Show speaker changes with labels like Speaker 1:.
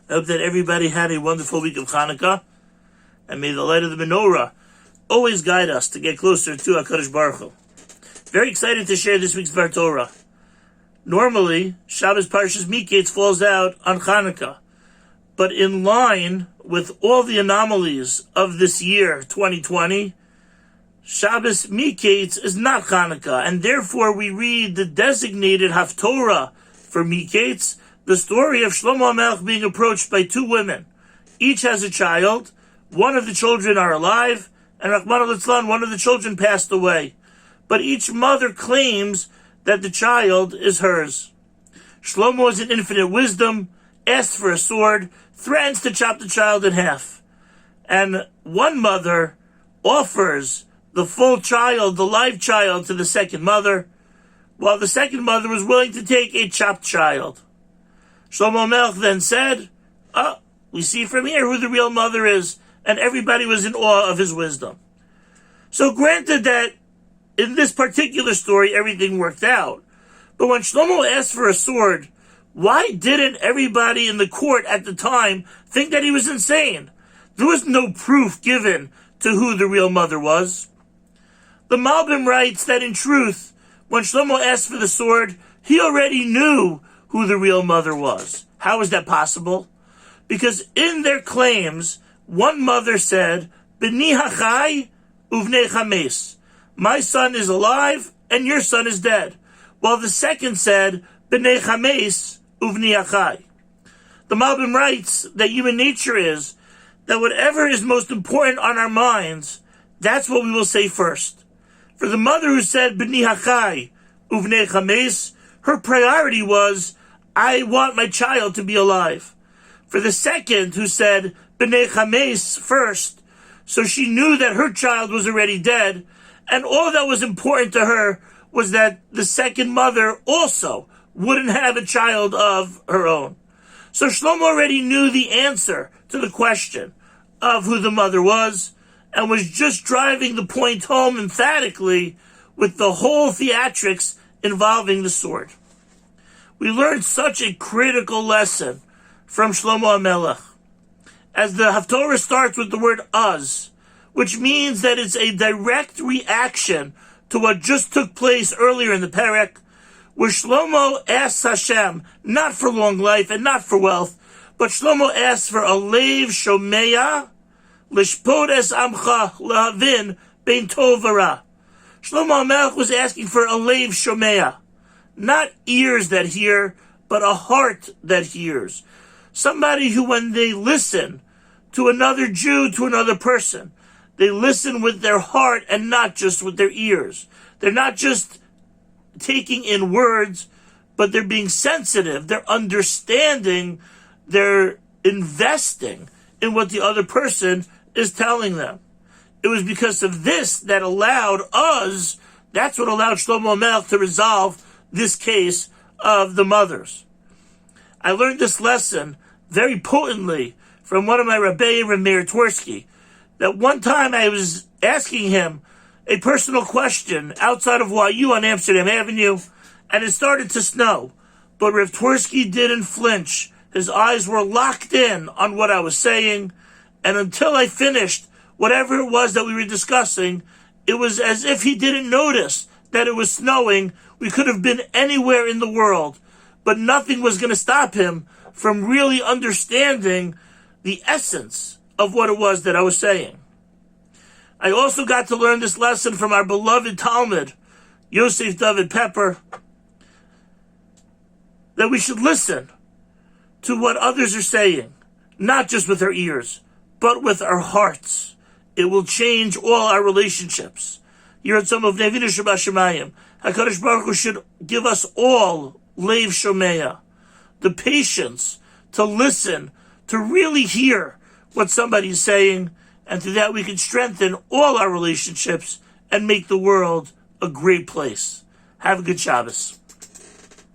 Speaker 1: I hope that everybody had a wonderful week of Hanukkah, and may the light of the menorah always guide us to get closer to HaKadosh Baruch Hu. Very excited to share this week's Dvar Torah. Normally, Shabbos Parshas Miketz falls out on Hanukkah, but in line with all the anomalies of this year, 2020, Shabbos Miketz is not Hanukkah, and therefore we read the designated Haftorah for Miketz, the story of Shlomo HaMelech being approached by two women. Each has a child. One of the children are alive, and Rahman al-Islam, one of the children passed away. But each mother claims that the child is hers. Shlomo is in infinite wisdom, asks for a sword, threatens to chop the child in half. And one mother offers the full child, the live child, to the second mother, while the second mother was willing to take a chopped child. Shlomo HaMelech then said, we see from here who the real mother is, and everybody was in awe of his wisdom. So granted that in this particular story everything worked out, but when Shlomo asked for a sword, why didn't everybody in the court at the time think that he was insane? There was no proof given to who the real mother was. The Malbim writes that in truth, when Shlomo asked for the sword, he already knew who the real mother was. How is that possible? Because in their claims, one mother said, B'ni hachai uvnei chames. My son is alive and your son is dead. While the second said, B'nei chames uvni hachai. The Malbim writes that human nature is that whatever is most important on our minds, that's what we will say first. For the mother who said, B'ni hachai uvnei chames, her priority was, I want my child to be alive. For the second who said, B'nei chames first, so she knew that her child was already dead, and all that was important to her was that the second mother also wouldn't have a child of her own. So Shlomo already knew the answer to the question of who the mother was, and was just driving the point home emphatically with the whole theatrics involving the sword. We learned such a critical lesson from Shlomo HaMelech, as the Haftorah starts with the word uz, which means that it's a direct reaction to what just took place earlier in the Perek, where Shlomo asks Hashem not for long life and not for wealth, but Shlomo asks for a leiv shomeya lishpot es amcha lahavin bein tov v'ra. Shlomo HaMelech was asking for a leiv shomeya, not ears that hear, but a heart that hears. Somebody who, when they listen to another Jew, to another person, they listen with their heart and not just with their ears. They're not just taking in words, but they're being sensitive. They're understanding. They're investing in what the other person is telling them. It was because of this that allowed us, that's what allowed Shlomo HaMelech to resolve this case of the mothers. I learned this lesson very potently from one of my Rabbeim, Meir Twersky, that one time I was asking him a personal question outside of YU on Amsterdam Avenue, and it started to snow. But Rav Twersky didn't flinch. His eyes were locked in on what I was saying, and until I finished whatever it was that we were discussing, it was as if he didn't notice that it was snowing. We could have been anywhere in the world, but nothing was going to stop him from really understanding the essence of what it was that I was saying. I also got to learn this lesson from our beloved Talmud, Yosef David Pepper, that we should listen to what others are saying, not just with our ears, but with our hearts. It will change all our relationships. Here at some of Nevina Shabbat Shemayim, HaKadosh Baruch Hu should give us all leiv shomeya, the patience to listen, to really hear what somebody is saying, and through that we can strengthen all our relationships and make the world a great place. Have a good Shabbos.